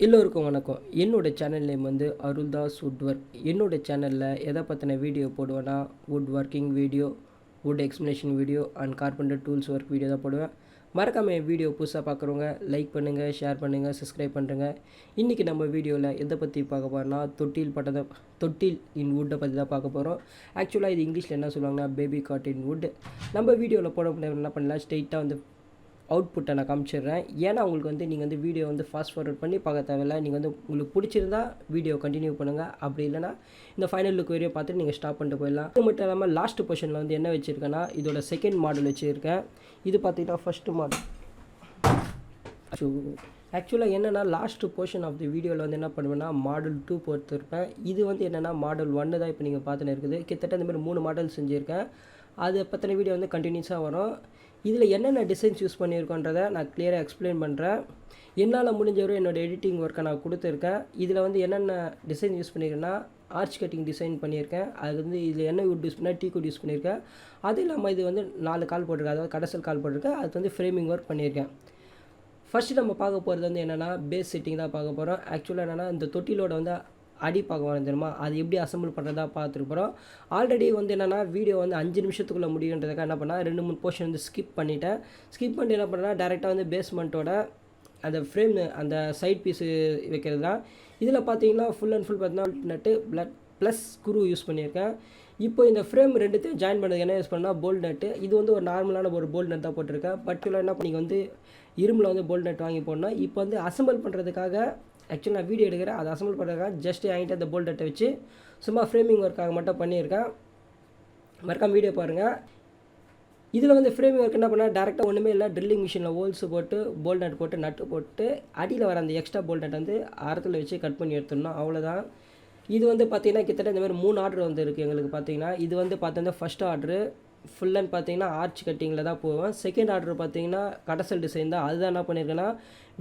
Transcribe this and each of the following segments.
எல்லோருக்கும் வணக்கம். என்னோட சேனல் நேம் வந்து அருள்தாஸ் வுட் ஒர்க். என்னோட சேனலில் எதை பற்றின வீடியோ போடுவேன்னா wood working video, wood explanation video and carpenter tools work video தான் போடுவேன். மறக்காமல் என் வீடியோ புதுசாக பார்க்குறவங்க லைக் பண்ணுங்கள், ஷேர் பண்ணுங்கள், சப்ஸ்கிரைப் பண்ணுறேங்க. இன்றைக்கி நம்ம வீடியோவில் எதை பற்றி பார்க்க போகிறோம்னா தொட்டில் இன் வுட்டை பற்றி தான் பார்க்க போகிறோம். ஆக்சுவலாக இது இங்கிலீஷில் என்ன சொல்லுவாங்கன்னா பேபி காட் இன் வுட். நம்ம வீடியோவில் போட என்ன பண்ணலாம், ஸ்ட்ரெயிட்டாக வந்து அவுட்புட்டை நான் காமிச்சிடுறேன். ஏன்னா உங்களுக்கு வந்து நீங்கள் வந்து வீடியோ வந்து ஃபாஸ்ட் ஃபார்வர்ட் பண்ணி பார்க்க தேவையில்லை. நீங்கள் வந்து உங்களுக்கு பிடிச்சிருந்தா வீடியோ கண்டினியூ பண்ணுங்கள், அப்படி இல்லைனா இந்த ஃபைனல் லுக் வீடியோ பார்த்துட்டு நீங்கள் ஸ்டாப் பண்ணிட்டு போயிடலாம். அது மட்டும் இல்லாமல் லாஸ்ட் பொசிஷனில் வந்து என்ன வச்சுருக்கேன்னா இதோட செகண்ட் மாடல் வச்சுருக்கேன். இது பார்த்தீங்கன்னா ஃபஸ்ட்டு மாடல். ஆக்சுவலாக என்னென்னா லாஸ்ட் போர்ஷன் ஆஃப் தி வீடியோவில் வந்து என்ன பண்ணுவேன்னா மாடல் 2 போட்டுருப்பேன். இது வந்து என்னென்னா மாடல் 1 தான் இப்போ நீங்கள் பார்த்துன்னு இருக்குது. கிட்டத்தட்ட இந்த மாதிரி 3 மாடல் செஞ்சுருக்கேன். அதை பற்றின வீடியோ வந்து கண்டினியூஸாக வரும். இதில் என்னென்ன டிசைன்ஸ் யூஸ் பண்ணியிருக்கோன்றதை நான் கிளியராக எக்ஸ்பிளைன் பண்ணுறேன். என்னால் முடிஞ்சவரை என்னோடய எடிட்டிங் ஒர்க்கை நான் கொடுத்துருக்கேன். இதில் வந்து என்னென்ன டிசைன் யூஸ் பண்ணியிருக்கேன்னா ஆர்ச் கட்டிங் டிசைன் பண்ணியிருக்கேன். அது வந்து இதில் என்ன வுட் யூஸ் பண்ணால் டீக் வுட் யூஸ் பண்ணியிருக்கேன். அது இல்லாமல் இது வந்து 4 கால் போட்டிருக்கேன், அதாவது கடைசல் கால் போட்டிருக்கேன். அது வந்து ஃப்ரேமிங் ஒர்க் பண்ணியிருக்கேன். ஃபஸ்ட்டு நம்ம பார்க்க போகிறது வந்து என்னென்னா பேஸ் செட்டிங் தான் பார்க்க போகிறோம். ஆக்சுவலாக என்னென்னா இந்த தொட்டிலோட வந்து அடி பார்க்க வரோம் தெரியுமா, அது எப்படி அசம்பிள் பண்ணுறதா பார்த்துட்டு போகிறோம். ஆல்ரெடி வந்து என்னென்னா வீடியோ வந்து 5 நிமிஷத்துக்குள்ளே முடியுன்றதுக்காக என்ன பண்ணால் 2-3 போர்ஷன் வந்து ஸ்கிப் பண்ணிவிட்டேன். ஸ்கிப் பண்ணிட்டு என்ன பண்ணேன்னா டேரெக்டாக வந்து பேஸ்மெண்ட்டோட அந்த ஃப்ரேம் அந்த சைட் பீஸு வைக்கிறது தான். இதில் பார்த்தீங்கன்னா ஃபுல் அண்ட் ஃபுல் பார்த்தீங்கன்னா நட்டு ப்ளஸ் ஸ்க்ரூ யூஸ் பண்ணியிருக்கேன். இப்போ இந்த ஃப்ரேம் ரெண்டுத்தையும் ஜாயின் பண்ணது என்ன யூஸ் பண்ணால் போல்ட் நட்டு. இது வந்து ஒரு நார்மலான ஒரு போல்ட் நட் தான் போட்டிருக்கேன். பட் என்ன நீங்கள் வந்து இரும்பில் வந்து போல்ட் நட் வாங்கி போடணும். இப்போ வந்து அசம்பிள் பண்ணுறதுக்காக ஆக்சுவலாக நான் வீடியோ எடுக்கிறேன், அதை அசம்பிள் பண்ணுறதுக்காக ஜஸ்ட் என்கிட்ட அந்த போல்ட் நட்டை வச்சு சும்மா ஃப்ரேமிங் ஒர்க்காக மட்டும் பண்ணியிருக்கேன். மறக்காம வீடியோ பாருங்கள். இதில் வந்து ஃப்ரேமிங் ஒர்க் என்ன பண்ணால் டேரெக்டாக ஒன்றுமே இல்லை, ட்ரில்லிங் மிஷினில் ஹோல்ஸ் போட்டு போல்ட் நட் போட்டு நட்டு போட்டு அடியில் வர அந்த எக்ஸ்ட்ரா போல்ட் நட் வந்து அறத்தில் வச்சு கட் பண்ணி எடுத்துடணும், அவ்வளோதான். இது வந்து பார்த்திங்கன்னா கிட்டத்தட்ட இந்த மாதிரி 3 ஆர்டர் வந்து இருக்குது எங்களுக்கு. பார்த்திங்கன்னா இது வந்து பார்த்தீங்கன்னா ஃபஸ்ட் ஆர்டரு ஃபுல் அண்ட் பார்த்தீங்கன்னா ஆர்ச் கட்டிங்கில் தான் போவேன். செகண்ட் ஆர்டர் பார்த்தீங்கன்னா கடைசல் டிசைன் தான். அதுதான் என்ன பண்ணியிருக்கேன்னா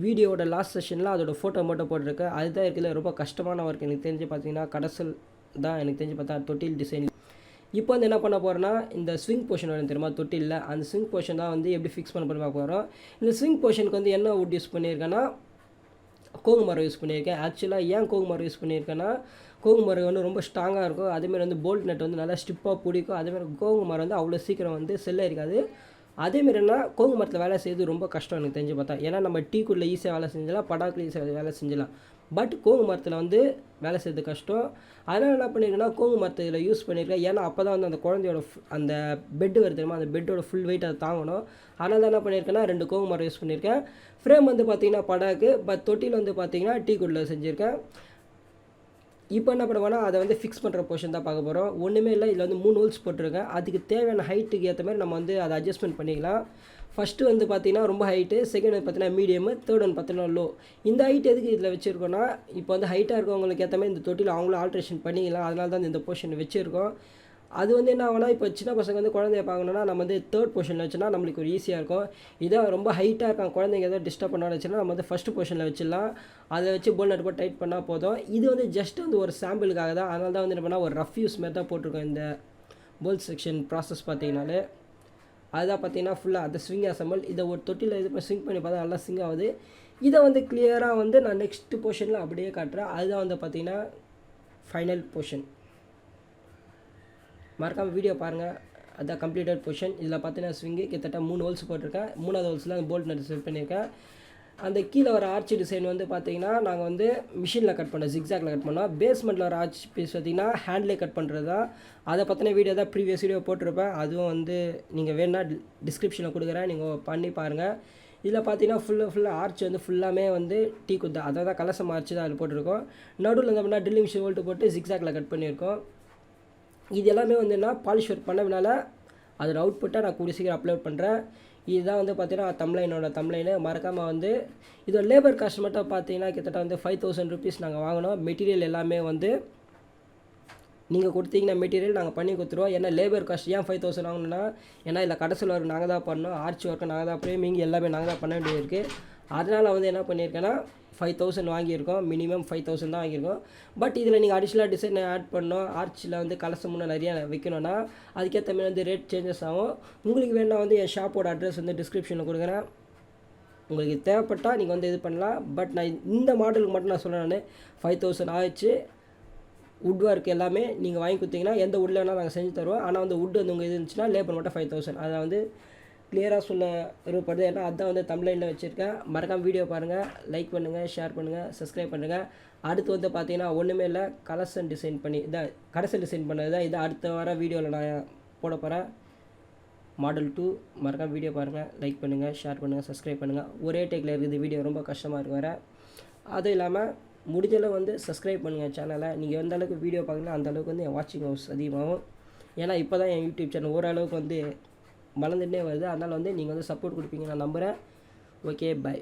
வீடியோட லாஸ்ட் செஷனில் அதோட ஃபோட்டோ மட்டும் போட்டிருக்கேன். அதுதான் இருக்குல்ல ரொம்ப கஷ்டமான ஒர்க் எனக்கு தெரிஞ்சு. பார்த்தீங்கன்னா கடைசல் தான் எனக்கு தெரிஞ்சு பார்த்தா தொட்டில் டிசைன். இப்போ வந்து என்ன பண்ண போகிறேன்னா இந்த ஸ்விங் போர்ஷன் வரும் தெரியுமா தொட்டிலில், அந்த ஸ்விங் போர்ஷன் தான் வந்து எப்படி ஃபிக்ஸ் பண்ண பார்க்க போகிறோம். இந்த ஸ்விங் போர்ஷனுக்கு வந்து என்ன வுட் யூஸ் பண்ணியிருக்கேன்னா கோங்கு மரம் யூஸ் பண்ணியிருக்கேன். ஆக்சுவலாக ஏன் கோங்கு மரம் யூஸ் பண்ணியிருக்கேன்னா கோங்கு மரம் வந்து ரொம்ப ஸ்ட்ராங்காக இருக்கும். அதேமாதிரி வந்து போல்ட் நட் வந்து நல்லா ஸ்டிப்பாக பிடிக்கும். அதேமாதிரி கோங்கு மரம் வந்து அவ்வளோ சீக்கிரம் வந்து செல்ல இருக்காது. அதேமாரி என்ன கோங்கு மரத்தில் வேலை செய்யறது ரொம்ப கஷ்டம் எனக்கு தெரிஞ்சு பார்த்தா. ஏன்னா நம்ம டீக்குள்ள ஈஸியாக வேலை செஞ்சலாம், படாக்கில் ஈஸியாக வேலை செஞ்சலாம். பட் கோங்கு மரத்தில் வந்து வேலை செய்யறது கஷ்டம். அதனால் என்ன பண்ணியிருக்கேன்னா கோங்கு மரத்தை இதில் யூஸ் பண்ணியிருக்கேன். ஏன்னா அப்போ தான் வந்து அந்த குழந்தையோட அந்த பெட்டு வருது தெரியுமா, அந்த பெட்டோட ஃபுல் வெயிட் அதை தாங்கணும். அதனால் தான் என்ன பண்ணியிருக்கேன்னா 2 கோங்கு மரம் யூஸ் பண்ணியிருக்கேன். ஃப்ரேம் வந்து பார்த்திங்கன்னா படாக்கு, பட் தொட்டியில் வந்து பார்த்திங்கன்னா டீக்குள்ள செஞ்சுருக்கேன். இப்போ என்ன பண்ணுவேன்னா அதை வந்து ஃபிக்ஸ் பண்ணுற போர்ஷன் தான் பார்க்க போகிறோம். ஒன்றுமே இல்லை, இதில் வந்து 3 ஹோல்ஸ் போட்டிருக்கேன். அதுக்கு தேவையான ஹைட்டுக்கு ஏற்ற மாதிரி நம்ம வந்து அதை அட்ஜஸ்ட்மெண்ட் பண்ணிக்கலாம். ஃபஸ்ட்டு வந்து பார்த்திங்கன்னா ரொம்ப ஹைட்டு, செகண்ட் வந்து பார்த்தீங்கன்னா மீடியமு, தேர்ட் வந்து பார்த்தீங்கன்னா லோ. இந்த ஹைட் எதுக்கு இதில் வச்சுருக்கோன்னா இப்போ வந்து ஹைட்டாக இருக்கவங்களுக்கு ஏற்ற மாதிரி இந்த தொட்டியில் அவங்களும் ஆல்ட்ரேஷன் பண்ணிக்கலாம். அதனால தான் இந்த போர்ஷன் வச்சுருக்கோம். அது வந்து என்ன ஆகுனா இப்போ சின்ன பசங்க வந்து குழந்தைய பார்க்கணுன்னா நம்ம வந்து தேர்ட் போர்ஷனில் வச்சோன்னா நம்மளுக்கு ஒரு ஈஸியாக இருக்கும். இதான் ரொம்ப ஹைட்டாக இருக்காங்க குழந்தைங்க எதாவது டிஸ்டர்ப் பண்ணாலும் வச்சுன்னா நம்ம வந்து ஃபஸ்ட்டு போர்ஷனில் வச்சிடலாம். அதை வச்சு போல் நட்டு போட்டு டைட் பண்ணால் போதும். இது வந்து ஜஸ்ட் வந்து ஒரு சாம்பிளுக்காக தான். அதனால தான் வந்து என்ன பண்ணால் ஒரு ரஃப் யூஸ் மாதிரி தான் போட்டிருக்கோம். இந்த போல் செக்ஷன் ப்ராசஸ் பார்த்தீங்கன்னாலே அதுதான் பார்த்தீங்கன்னா ஃபுல்லாக அந்த ஸ்விங் அசம்பிள். இதை ஒரு தொட்டியில் இது பண்ணி ஸ்விங் பண்ணி பார்த்தா நல்லா ஸ்விங் ஆகுது. இதை வந்து கிளியராக வந்து நான் நெக்ஸ்ட் போர்ஷனில் அப்படியே காட்டுறேன். அதுதான் வந்து பார்த்திங்கன்னா ஃபைனல் போர்ஷன். மறக்காமல் வீடியோ பாருங்கள். அதுதான் கம்ப்ளீட்டட் பொசிஷன். இதில் பார்த்தீங்கன்னா ஸ்விங்கு கிட்டத்தட்ட 3 ஹோல்ஸ் போட்டிருக்கேன். 3வது ஹோல்ஸில் அந்த போல்ட் நட்டு செட் பண்ணியிருக்கேன். அந்த கீழே வர ஆர்ச் டிசைன் வந்து பார்த்திங்கன்னா நாங்கள் வந்து மிஷினில் கட் பண்ணோம், ஜிக்ஸாக்ல கட் பண்ணோம். பேஸ்மெண்ட்டில் வர ஆர்ச் பீஸ் பார்த்திங்கன்னா ஹேண்ட்லேயே கட் பண்ணுறது தான். அதை பற்றின வீடியோ தான் ப்ரீவியஸ் வீடியோ போட்டிருப்பேன். அதுவும் வந்து நீங்கள் வேணா டிஸ்கிரிப்ஷனில் கொடுக்குறேன், நீங்கள் பண்ணி பாருங்கள். இதில் பார்த்தீங்கன்னா ஃபுல்லாக ஆர்ச் வந்து ஃபுல்லாமே வந்து டீக் வுட் தான், அதாவது கலசம் ஆர்ச் தான் அதில் போட்டிருக்கோம். நடுவில் என்ன பண்ணால் ட்ரில்லிங் மிஷின் வோல்ட்டு போட்டு ஜிக்ஸாக்ல கட் பண்ணியிருக்கோம். இது எல்லாமே வந்து என்ன பாலிஷ் ஒர்க் பண்ணதுனால அதோட அவுட்புட்டை நான் கூடிய சீக்கிரம் அப்லோட் பண்ணுறேன். இதுதான் வந்து பார்த்தீங்கன்னா தம்ப்லைனோட தம்ப்லைனு. மறக்காமல் வந்து இதோட லேபர் காஸ்ட் மட்டும் பார்த்தீங்கன்னா கிட்டத்தட்ட வந்து 5000 ருபீஸ் நாங்கள் வாங்கினோம். மெட்டீரியல் எல்லாமே வந்து நீங்கள் கொடுத்தீங்கன்னா மெட்டீரியல் நாங்கள் பண்ணி கொடுத்துருவோம். ஏன்னா லேபர் காஸ்ட் ஏன் 5000 வாங்கணும்னா, ஏன்னா இல்லை கடைசல் ஒர்க் நாங்கள் தான் பண்ணோம், ஆர்ச் ஒர்க்கு நாங்கள் தான், ஃப்ரேமிங் எல்லாமே நாங்கள் தான் பண்ண வேண்டியது இருக்குது. அதனால் வந்து என்ன பண்ணியிருக்கேன்னா 5000 வாங்கியிருக்கோம். மினிமம் 5000 தான் வாங்கியிருக்கோம். பட் இதில் நீங்கள் அடிஷ்னலாக டிசைன் ஆட் பண்ணோம், ஆர்ச்சில் வந்து கலசம் முன்னே நிறையா வைக்கணும்னா அதுக்கேற்ற மாதிரி வந்து ரேட் சேஞ்சஸ் ஆகும். உங்களுக்கு வேணால் வந்து என் ஷாப்போட அட்ரஸ் வந்து டிஸ்கிரிப்ஷனில் கொடுக்குறேன். உங்களுக்கு தேவைப்பட்டால் நீங்கள் வந்து இது பண்ணலாம். பட் நான் இந்த மாடலுக்கு மட்டும் நான் சொல்கிறேன், நான் 5000 ஆயிடுச்சு. வுட் ஒர்க் எல்லாமே நீங்கள் வாங்கி கொடுத்தீங்கன்னா எந்த வுட்டில் வேணால் நாங்கள் செஞ்சு தருவோம். ஆனால் வந்து வுட் வந்து உங்கள் இது இருந்துச்சுன்னா லேபர் மட்டும் 5000. அதை வந்து கிளியராக சொல்ல விருப்பப்படுது. ஏன்னா அதுதான் வந்து தமிழ்லைனில் வச்சுருக்கேன். மறக்காமல் வீடியோ பாருங்கள், லைக் பண்ணுங்கள், ஷேர் பண்ணுங்கள், சப்ஸ்கிரைப் பண்ணுங்கள். அடுத்து வந்து பார்த்தீங்கன்னா ஒன்றுமே இல்லை, கலெக்ஷன் டிசைன் பண்ணி இதான் கடைசி டிசைன் பண்ணது தான். இது அடுத்த வர வீடியோவில் நான் போட போகிறேன். மாடல் 2 மறக்காமல் வீடியோ பாருங்கள், லைக் பண்ணுங்கள், ஷேர் பண்ணுங்கள், சப்ஸ்கிரைப் பண்ணுங்கள். ஒரே டேக்கில் இருக்குது வீடியோ, ரொம்ப கஷ்டமாக இருக்கு வேறு. அதுவும் இல்லாமல் முடிஞ்சளவு வந்து சப்ஸ்கிரைப் பண்ணுங்கள் சேனலை. நீங்கள் எந்த அளவுக்கு வீடியோ பார்க்குறீங்களோ அந்தளவுக்கு வந்து என் வாட்சிங் ஹவர்ஸ் அதிகமாகும். ஏன்னா இப்போ தான் என் யூடியூப் சேனல் ஓரளவுக்கு வந்து வளர்ந்துட்டே வருது. அதனால் வந்து நீங்கள் வந்து சப்போர்ட் கொடுப்பீங்க நான் நம்புகிறேன். Okay, by.